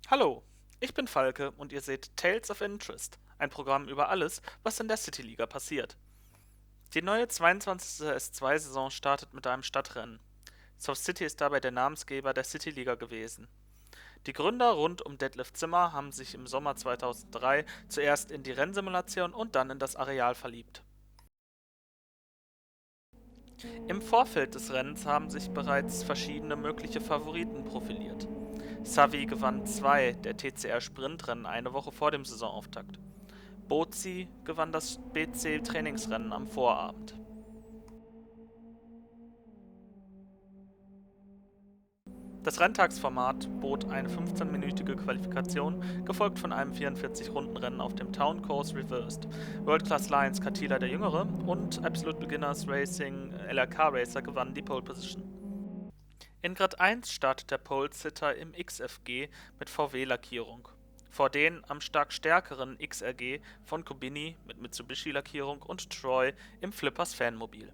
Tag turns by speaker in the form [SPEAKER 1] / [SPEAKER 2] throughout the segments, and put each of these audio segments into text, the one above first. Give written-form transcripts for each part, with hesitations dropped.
[SPEAKER 1] Hallo, ich bin Falke und ihr seht Tales of Interest, ein Programm über alles, was in der City Liga passiert. Die neue 22. S2-Saison startet mit einem Stadtrennen. South City ist dabei der Namensgeber der City Liga gewesen. Die Gründer rund um Detlef Zimmer haben sich im Sommer 2003 zuerst in die Rennsimulation und dann in das Areal verliebt. Im Vorfeld des Rennens haben sich bereits verschiedene mögliche Favoriten profiliert. Xavi gewann zwei der TCR-Sprintrennen eine Woche vor dem Saisonauftakt. Bozi gewann das BC-Trainingsrennen am Vorabend. Das Renntagsformat bot eine 15-minütige Qualifikation, gefolgt von einem 44-Runden-Rennen auf dem Town Course Reversed. World Class Lions Catila der Jüngere und Absolute Beginners Racing LRK Racer gewannen die Pole Position. In Grid 1 startet der Pole-Sitter im XFG mit VW-Lackierung. Vor den am stark stärkeren XRG von Kobini mit Mitsubishi-Lackierung und Troy im Flippers Fanmobil.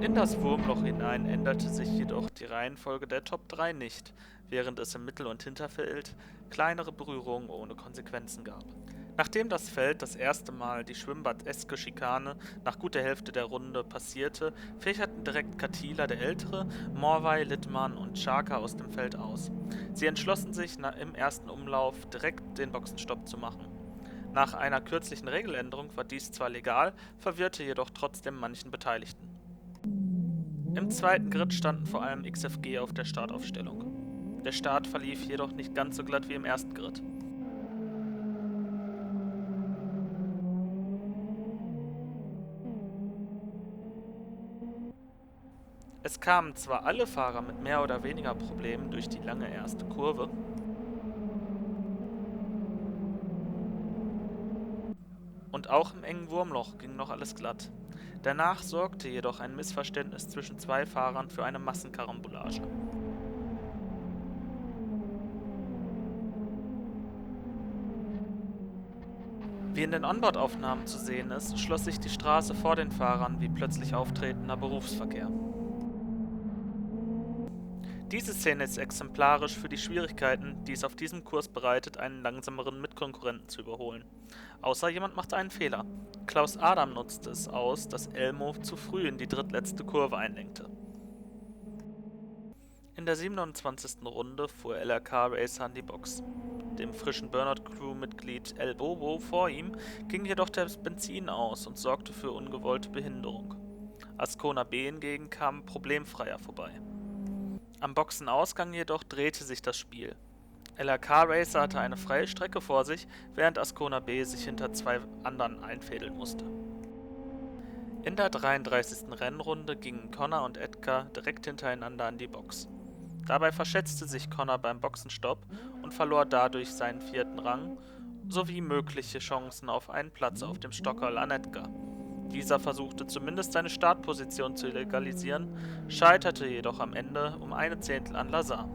[SPEAKER 1] In das Wurmloch hinein änderte sich jedoch die Reihenfolge der Top 3 nicht, während es im Mittel- und Hinterfeld kleinere Berührungen ohne Konsequenzen gab. Nachdem das Feld das erste Mal die Schwimmbad-eske Schikane nach gut der Hälfte der Runde passierte, fächerten direkt Catila der Ältere, Morvay, Littmann und Scharka aus dem Feld aus. Sie entschlossen sich im ersten Umlauf direkt den Boxenstopp zu machen. Nach einer kürzlichen Regeländerung war dies zwar legal, verwirrte jedoch trotzdem manchen Beteiligten. Im zweiten Grid standen vor allem XFG auf der Startaufstellung. Der Start verlief jedoch nicht ganz so glatt wie im ersten Grid. Es kamen zwar alle Fahrer mit mehr oder weniger Problemen durch die lange erste Kurve, und auch im engen Wurmloch ging noch alles glatt. Danach sorgte jedoch ein Missverständnis zwischen zwei Fahrern für eine Massenkarambolage. Wie in den Onboard-Aufnahmen zu sehen ist, schloss sich die Straße vor den Fahrern wie plötzlich auftretender Berufsverkehr. Diese Szene ist exemplarisch für die Schwierigkeiten, die es auf diesem Kurs bereitet, einen langsameren Mitkonkurrenten zu überholen. Außer jemand macht einen Fehler. Klaus Adam nutzte es aus, dass Elmo zu früh in die drittletzte Kurve einlenkte. In der 27. Runde fuhr LRK Racer an die Box. Dem frischen Burnout-Crew-Mitglied El Bobo vor ihm ging jedoch das Benzin aus und sorgte für ungewollte Behinderung. Ascona B hingegen kam problemfreier vorbei. Am Boxenausgang jedoch drehte sich das Spiel. LRK Racer hatte eine freie Strecke vor sich, während Ascona B sich hinter zwei anderen einfädeln musste. In der 33. Rennrunde gingen Connor und Edgar direkt hintereinander an die Box. Dabei verschätzte sich Connor beim Boxenstopp und verlor dadurch seinen 4. Rang sowie mögliche Chancen auf einen Platz auf dem Stockerl an Edgar. Dieser versuchte zumindest seine Startposition zu legalisieren, scheiterte jedoch am Ende um eine Zehntel an Lazar.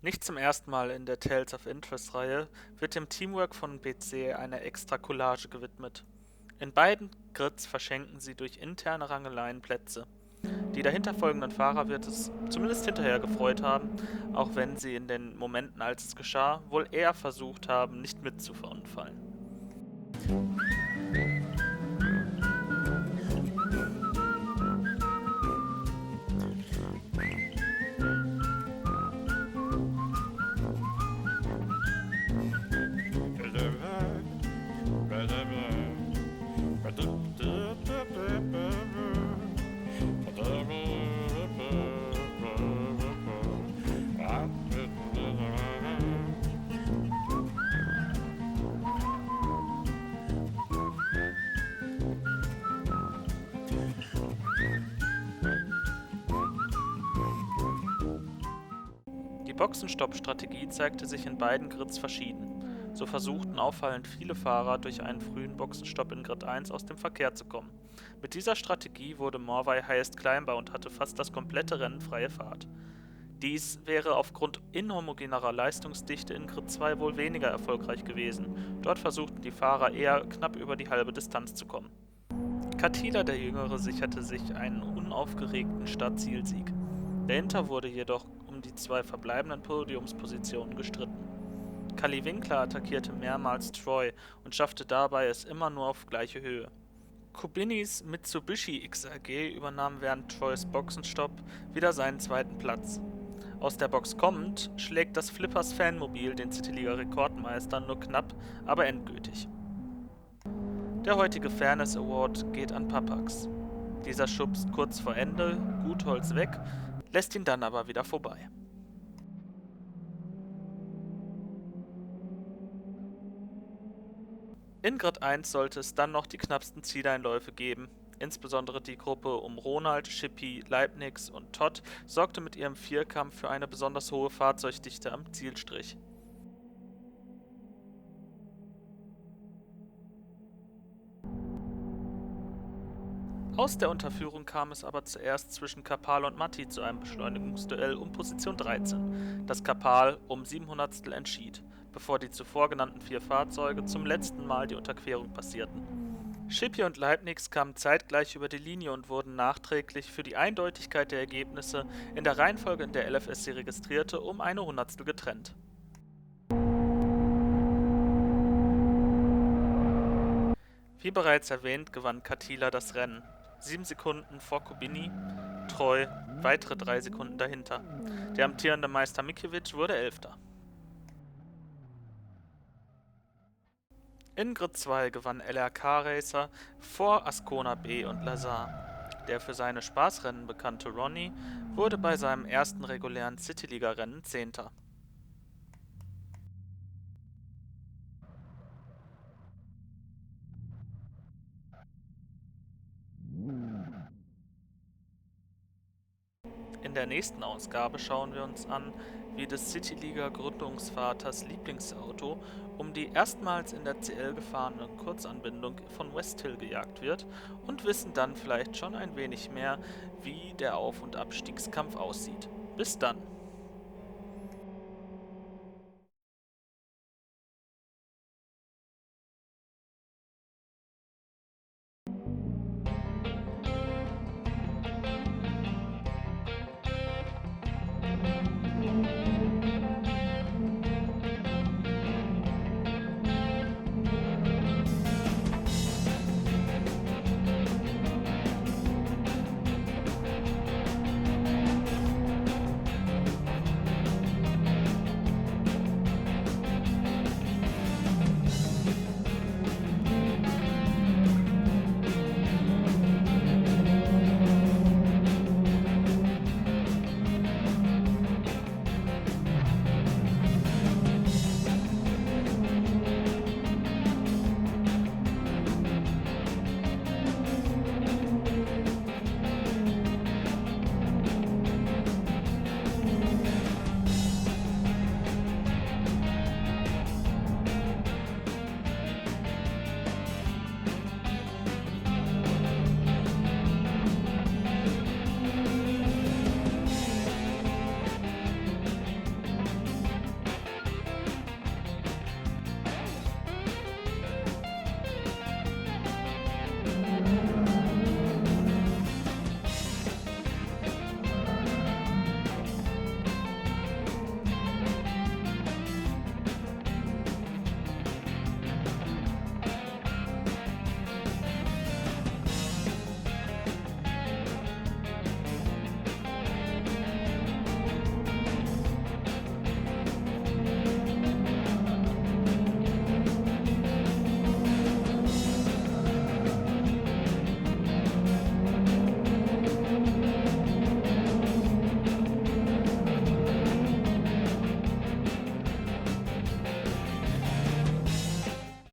[SPEAKER 1] Nicht zum ersten Mal in der Tales of Interest-Reihe wird dem Teamwork von BC eine extra Collage gewidmet. In beiden Grids verschenken sie durch interne Rangeleien Plätze. Die dahinterfolgenden Fahrer wird es zumindest hinterher gefreut haben, auch wenn sie in den Momenten, als es geschah, wohl eher versucht haben, nicht mitzuverunfallen. Die Boxenstopp-Strategie zeigte sich in beiden Grids verschieden. So versuchten auffallend viele Fahrer durch einen frühen Boxenstopp in Grid 1 aus dem Verkehr zu kommen. Mit dieser Strategie wurde Morvay Highest Climber und hatte fast das komplette Rennen freie Fahrt. Dies wäre aufgrund inhomogenerer Leistungsdichte in Grid 2 wohl weniger erfolgreich gewesen. Dort versuchten die Fahrer eher knapp über die halbe Distanz zu kommen. Attila der Jüngere sicherte sich einen unaufgeregten Startzielsieg. Dahinter wurde jedoch um die 2 verbleibenden Podiumspositionen gestritten. Kali Winkler attackierte mehrmals Troy und schaffte dabei es immer nur auf gleiche Höhe. Kubinis Mitsubishi XRG übernahm während Troys Boxenstopp wieder seinen zweiten Platz. Aus der Box kommend schlägt das Flippers Fanmobil den Cityliga-Rekordmeister nur knapp, aber endgültig. Der heutige Fairness Award geht an Papax. Dieser schubst kurz vor Ende Gutholz weg, lässt ihn dann aber wieder vorbei. In Grid 1 sollte es dann noch die knappsten Zieleinläufe geben. Insbesondere die Gruppe um Ronald, Shippy, Leibniz und Todd sorgte mit ihrem Vierkampf für eine besonders hohe Fahrzeugdichte am Zielstrich. Aus der Unterführung kam es aber zuerst zwischen Kapal und Matti zu einem Beschleunigungsduell um Position 13, das Kapal um 700stel entschied, bevor die zuvor genannten 4 Fahrzeuge zum letzten Mal die Unterquerung passierten. Shippy und Leibniz kamen zeitgleich über die Linie und wurden nachträglich für die Eindeutigkeit der Ergebnisse in der Reihenfolge, in der LFS sie registrierte, um eine Hundertstel getrennt. Wie bereits erwähnt, gewann Attila das Rennen. 7 Sekunden vor Kubini, Troy weitere 3 Sekunden dahinter. Der amtierende Meister Mikiewicz wurde 11. In Grid 2 gewann LRK Racer vor Ascona B und Lazar. Der für seine Spaßrennen bekannte Ronnie wurde bei seinem ersten regulären Cityliga-Rennen 10. In der nächsten Ausgabe schauen wir uns an, wie des Cityliga-Gründungsvaters Lieblingsauto um die erstmals in der CL gefahrene Kurzanbindung von Westhill gejagt wird und wissen dann vielleicht schon ein wenig mehr, wie der Auf- und Abstiegskampf aussieht. Bis dann!